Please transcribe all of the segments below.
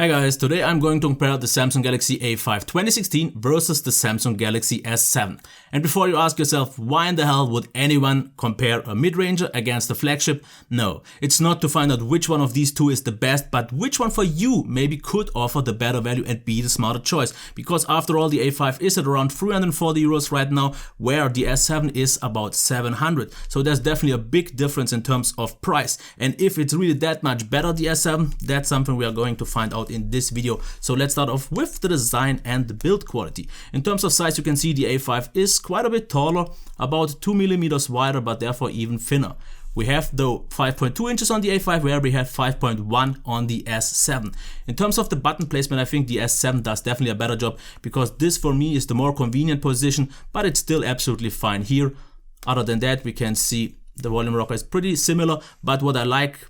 Hi guys, today I'm going to compare the Samsung Galaxy A5 2016 versus the Samsung Galaxy S7. And before you ask yourself, why in the hell would anyone compare a mid-ranger against a flagship? No, it's not to find out which one of these two is the best, but which one for you maybe could offer the better value and be the smarter choice. Because after all, the A5 is at around 340 euros right now, where the S7 is about 700. So there's definitely a big difference in terms of price. And if it's really that much better, the S7, that's something we are going to find out in this video. So let's start off with the design and the build quality. In terms of size, you can see the A5 is quite a bit taller, about 2 millimeters wider, but therefore even thinner. We have though 5.2 inches on the A5, where we have 5.1 on the S7. In terms of the button placement, I think the S7 does definitely a better job, because this for me is the more convenient position, but it's still absolutely fine here. Other than that, we can see the volume rocker is pretty similar, but what I like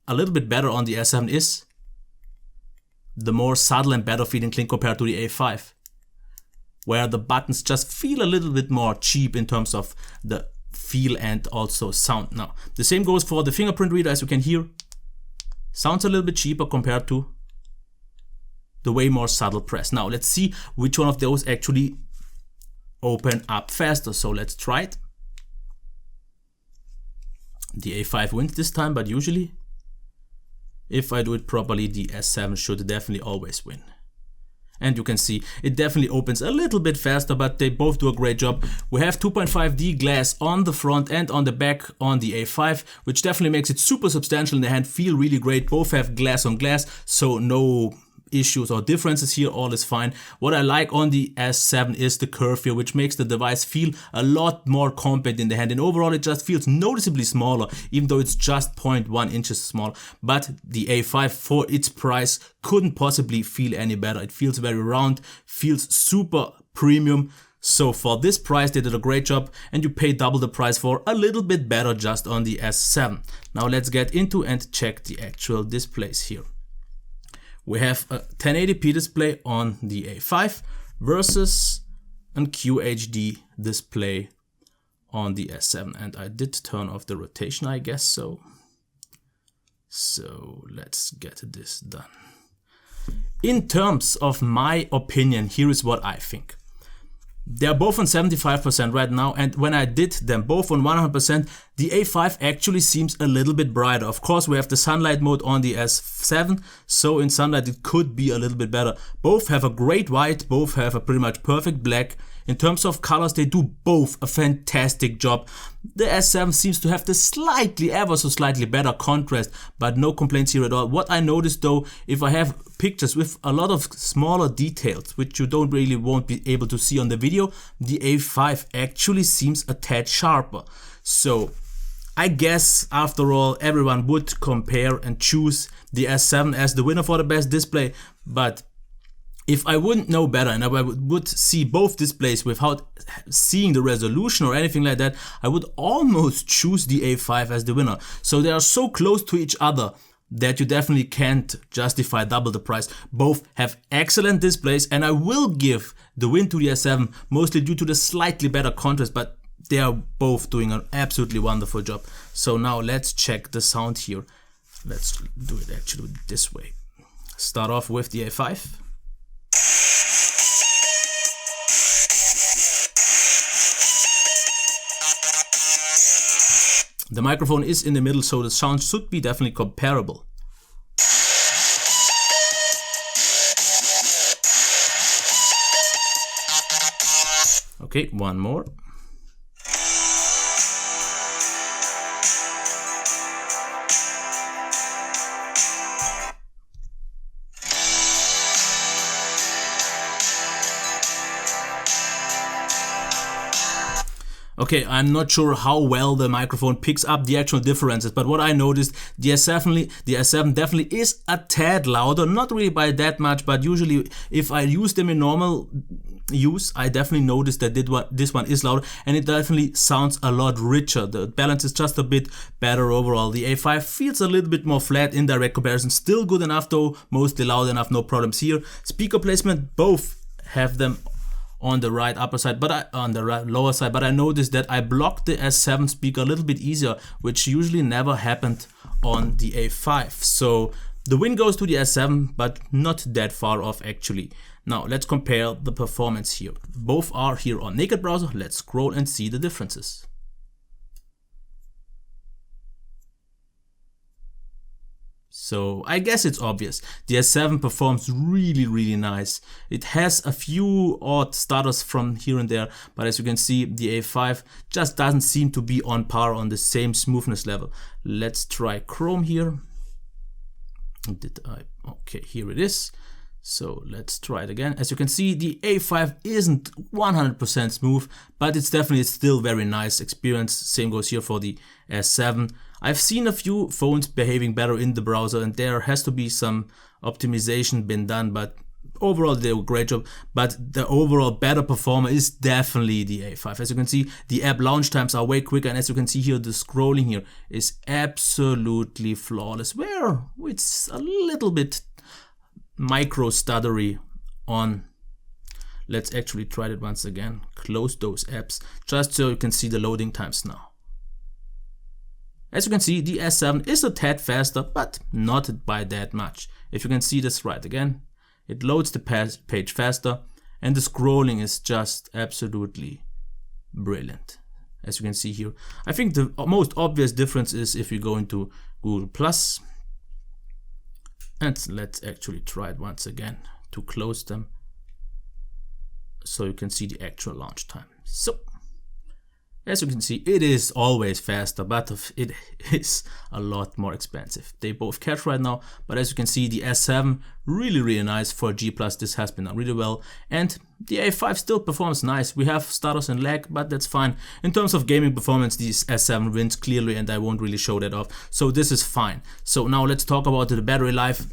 a little bit better on the S7 is the more subtle and better feeling clink compared to the A5, where the buttons just feel a little bit more cheap in terms of the feel and also sound. Now, the same goes for the fingerprint reader. As you can hear, sounds a little bit cheaper compared to the way more subtle press. Now, let's see which one of those actually open up faster. So let's try it. The A5 wins this time, but usually if I do it properly, the S7 should definitely always win. And you can see it definitely opens a little bit faster, but they both do a great job. We have 2.5D glass on the front and on the back on the A5, which definitely makes it super substantial in the hand, feel really great. Both have glass on glass, so no issues or differences here, all is fine. What I like on the S7 is the curve here, which makes the device feel a lot more compact in the hand, and overall it just feels noticeably smaller, even though it's just 0.1 inches small. But the A5 for its price couldn't possibly feel any better. It feels very round, feels super premium. So for this price they did a great job, and you pay double the price for a little bit better just on the S7. Now let's get into and check the actual displays here. We have a 1080p display on the A5 versus a QHD display on the S7. And I did turn off the rotation, I guess so. So let's get this done. In terms of my opinion, here is what I think. They're both on 75% right now, and when I did them both on 100%, the A5 actually seems a little bit brighter. Of course, we have the sunlight mode on the S7, so in sunlight it could be a little bit better. Both have a great white, both have a pretty much perfect black. In terms of colors, they do both a fantastic job. The S7 seems to have the slightly, ever so slightly better contrast, but no complaints here at all. What I noticed though, if I have pictures with a lot of smaller details, which you won't be able to see on the video, the A5 actually seems a tad sharper. So I guess after all, everyone would compare and choose the S7 as the winner for the best display, but if I wouldn't know better and I would see both displays without seeing the resolution or anything like that, I would almost choose the A5 as the winner. So they are so close to each other that you definitely can't justify double the price. Both have excellent displays, and I will give the win to the S7 mostly due to the slightly better contrast, but they are both doing an absolutely wonderful job. So now let's check the sound here. Let's do it actually this way. Start off with the A5. The microphone is in the middle, so the sound should be definitely comparable. Okay, one more. Okay, I'm not sure how well the microphone picks up the actual differences, but what I noticed, the S7 definitely is a tad louder, not really by that much, but usually if I use them in normal use, I definitely noticed that this one is louder, and it definitely sounds a lot richer. The balance is just a bit better overall. The A5 feels a little bit more flat in direct comparison, still good enough though, mostly loud enough, no problems here. Speaker placement, both have them on the right upper side, but on the right lower side, but I noticed that I blocked the S7 speaker a little bit easier, which usually never happened on the A5. So The win goes to the S7, but not that far off actually. Now let's compare the performance here. Both are here on naked browser. Let's scroll and see the differences. So I guess it's obvious. The S7 performs really nice. It has a few odd stutters from here and there, but as you can see, the A5 just doesn't seem to be on par on the same smoothness level. Let's try Chrome here. Okay, here it is. So let's try it again. As you can see, the A5 isn't 100% smooth, but it's definitely still very nice experience. Same goes here for the S7. I've seen a few phones behaving better in the browser, and there has to be some optimization been done, but overall they do a great job. But the overall better performer is definitely the A5. As you can see, the app launch times are way quicker, and as you can see here, the scrolling here is absolutely flawless, where it's a little bit micro stuttery on. Let's actually try it once again. Close those apps just so you can see the loading times now. As you can see, the S7 is a tad faster, but not by that much. If you can see this right again, it loads the page faster, and the scrolling is just absolutely brilliant. As you can see here, I think the most obvious difference is if you go into Google+, and let's actually try it once again to close them so you can see the actual launch time. So as you can see, it is always faster, but it is a lot more expensive. They both cache right now, but as you can see, the S7 really nice. For G+, this has been done really well, and the A5 still performs nice. We have stutters and lag, but that's fine. In terms of gaming performance, the S7 wins clearly, and I won't really show that off, so this is fine. So now let's talk about the battery life.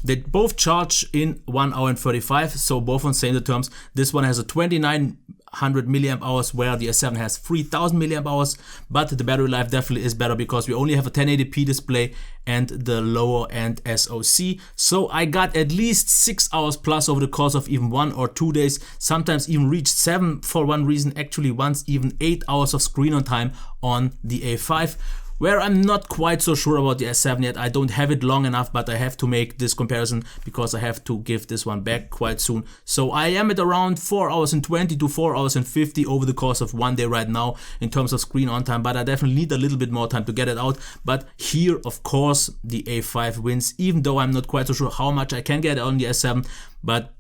They both charge in 1 hour and 35, so both on same terms. This one has a 2900 milliamp hours, where the S7 has 3000 milliamp hours, but the battery life definitely is better because we only have a 1080p display and the lower end SoC. So I got at least 6 hours plus over the course of even 1 or 2 days, sometimes even reached 7 for one reason, actually once even 8 hours of screen on time on the A5. Where I'm not quite so sure about the S7 yet. I don't have it long enough, but I have to make this comparison because I have to give this one back quite soon. So I am at around 4 hours and 20 to 4 hours and 50 over the course of one day right now in terms of screen on time, but I definitely need a little bit more time to get it out. But here, of course, the A5 wins, even though I'm not quite so sure how much I can get on the S7, but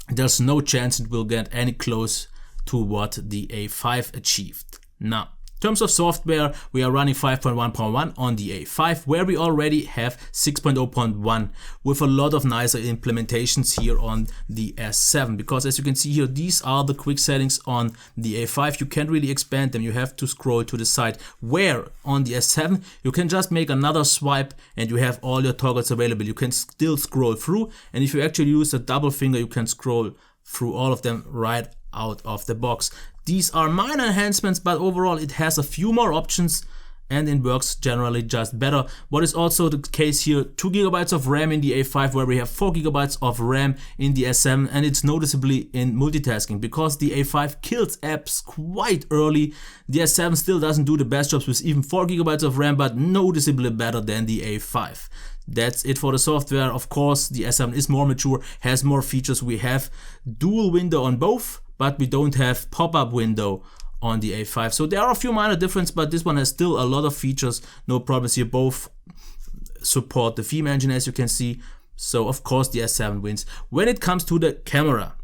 there's no chance it will get any close to what the A5 achieved. Now, in terms of software, we are running 5.1.1 on the A5, where we already have 6.0.1 with a lot of nicer implementations here on the S7, because as you can see here, these are the quick settings on the A5. You can't really expand them, you have to scroll to the side, where on the S7 you can just make another swipe and you have all your toggles available. You can still scroll through, and if you actually use a double finger, you can scroll through all of them right out of the box. These are minor enhancements, but overall it has a few more options and it works generally just better. What is also the case here, 2 GB of RAM in the A5, where we have 4 GB of RAM in the S7, and it's noticeably in multitasking because the A5 kills apps quite early. The S7 still doesn't do the best jobs with even 4 GB of RAM, but noticeably better than the A5. That's it for the software. Of course, the S7 is more mature, has more features. We have dual window on both, but we don't have pop-up window on the A5. So there are a few minor differences, but this one has still a lot of features. No problems here. Both support the theme engine, as you can see. So of course the S7 wins. When it comes to the camera,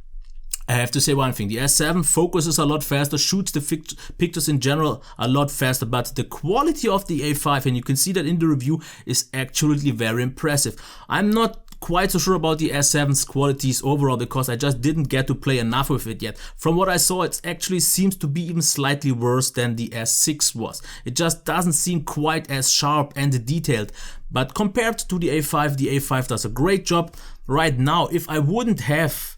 I have to say one thing. The S7 focuses a lot faster, shoots the pictures in general a lot faster, but the quality of the A5, and you can see that in the review, is actually very impressive. I'm not quite so sure about the S7's qualities overall because I just didn't get to play enough with it yet. From what I saw, it actually seems to be even slightly worse than the S6 was. It just doesn't seem quite as sharp and detailed. But compared to the A5 does a great job. Right now, if I wouldn't have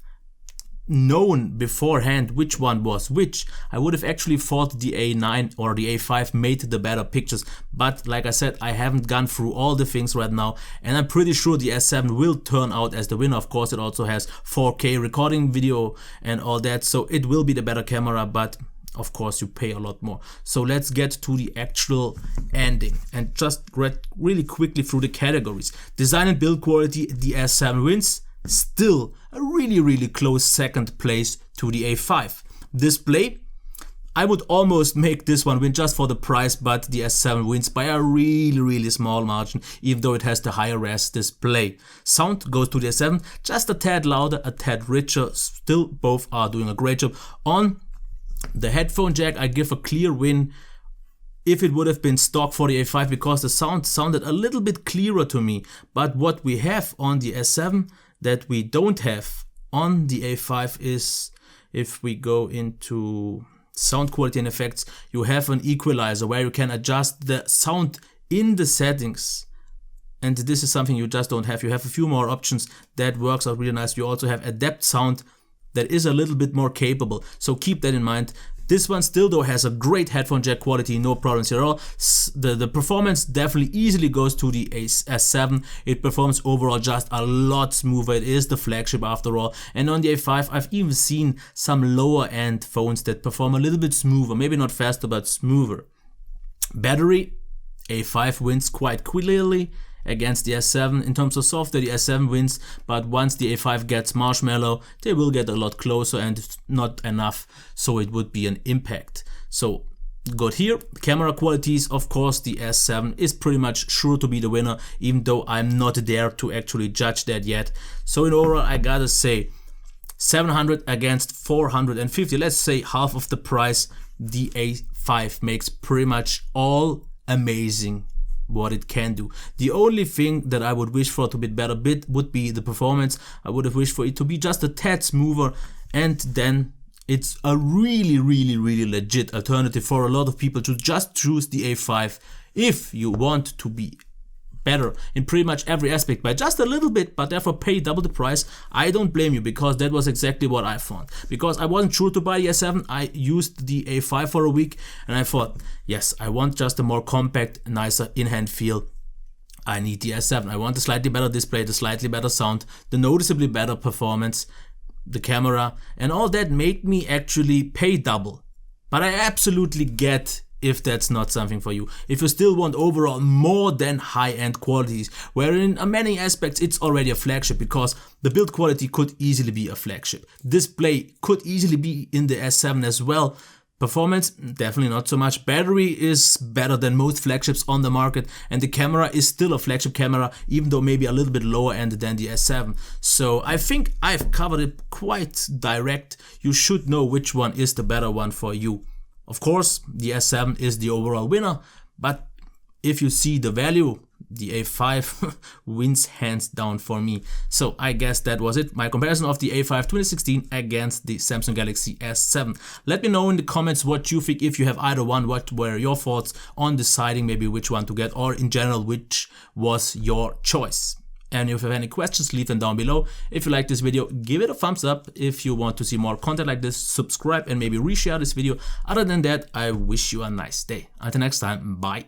known beforehand which one was which, I would have actually thought the A9 or the A5 made the better pictures. But like I said, I haven't gone through all the things right now, and I'm pretty sure the S7 will turn out as the winner. Of course, it also has 4K recording video and all that, so it will be the better camera, but of course you pay a lot more. So let's get to the actual ending and just read really quickly through the categories. Design and build quality, the S7 wins, still a really close second place to the A5. Display, I would almost make this one win just for the price, but the S7 wins by a really small margin, even though it has the higher res display. Sound goes to the S7, just a tad louder, a tad richer, still both are doing a great job. On the headphone jack, I give a clear win if it would have been stock for the A5, because the sound sounded a little bit clearer to me. But what we have on the S7 that we don't have on the A5 is, if we go into sound quality and effects, you have an equalizer where you can adjust the sound in the settings, and this is something you just don't have. You have a few more options that works out really nice. You also have a depth sound that is a little bit more capable, so keep that in mind. This one still though has a great headphone jack quality, no problems here at all. The performance definitely easily goes to the S7. It performs overall just a lot smoother. It is the flagship after all. And on the A5, I've even seen some lower end phones that perform a little bit smoother, maybe not faster but smoother. Battery, A5 wins quite clearly against the S7. In terms of software, the S7 wins, but once the A5 gets Marshmallow, they will get a lot closer and not enough, so it would be an impact. So good here. Camera qualities, of course, the S7 is pretty much sure to be the winner, even though I'm not there to actually judge that yet. So in overall, I gotta say 700 against 450, let's say half of the price. The A5 makes pretty much all amazing what it can do. The only thing that I would wish for to be better would be the performance. I would have wished for it to be just a tad smoother, and then it's a really legit alternative for a lot of people to just choose the A5 if you want to be better in pretty much every aspect by just a little bit, but therefore pay double the price. I don't blame you, because that was exactly what I found. Because I wasn't sure to buy the S7, I used the A5 for a week and I thought, yes, I want just a more compact, nicer in-hand feel. I need the S7. I want a slightly better display, the slightly better sound, the noticeably better performance, the camera, and all that made me actually pay double. But I absolutely get if that's not something for you. If you still want overall more than high-end qualities, where in many aspects it's already a flagship, because the build quality could easily be a flagship. Display could easily be in the S7 as well. Performance, definitely not so much. Battery is better than most flagships on the market, and the camera is still a flagship camera, even though maybe a little bit lower end than the S7. So I think I've covered it quite direct. You should know which one is the better one for you. Of course, the S7 is the overall winner, but if you see the value, the A5 wins hands down for me. So I guess that was it. My comparison of the A5 2016 against the Samsung Galaxy S7. Let me know in the comments what you think. If you have either one, what were your thoughts on deciding maybe which one to get, or in general, which was your choice? And if you have any questions, leave them down below. If you like this video, give it a thumbs up. If you want to see more content like this, subscribe and maybe reshare this video. Other than that, I wish you a nice day. Until next time, bye.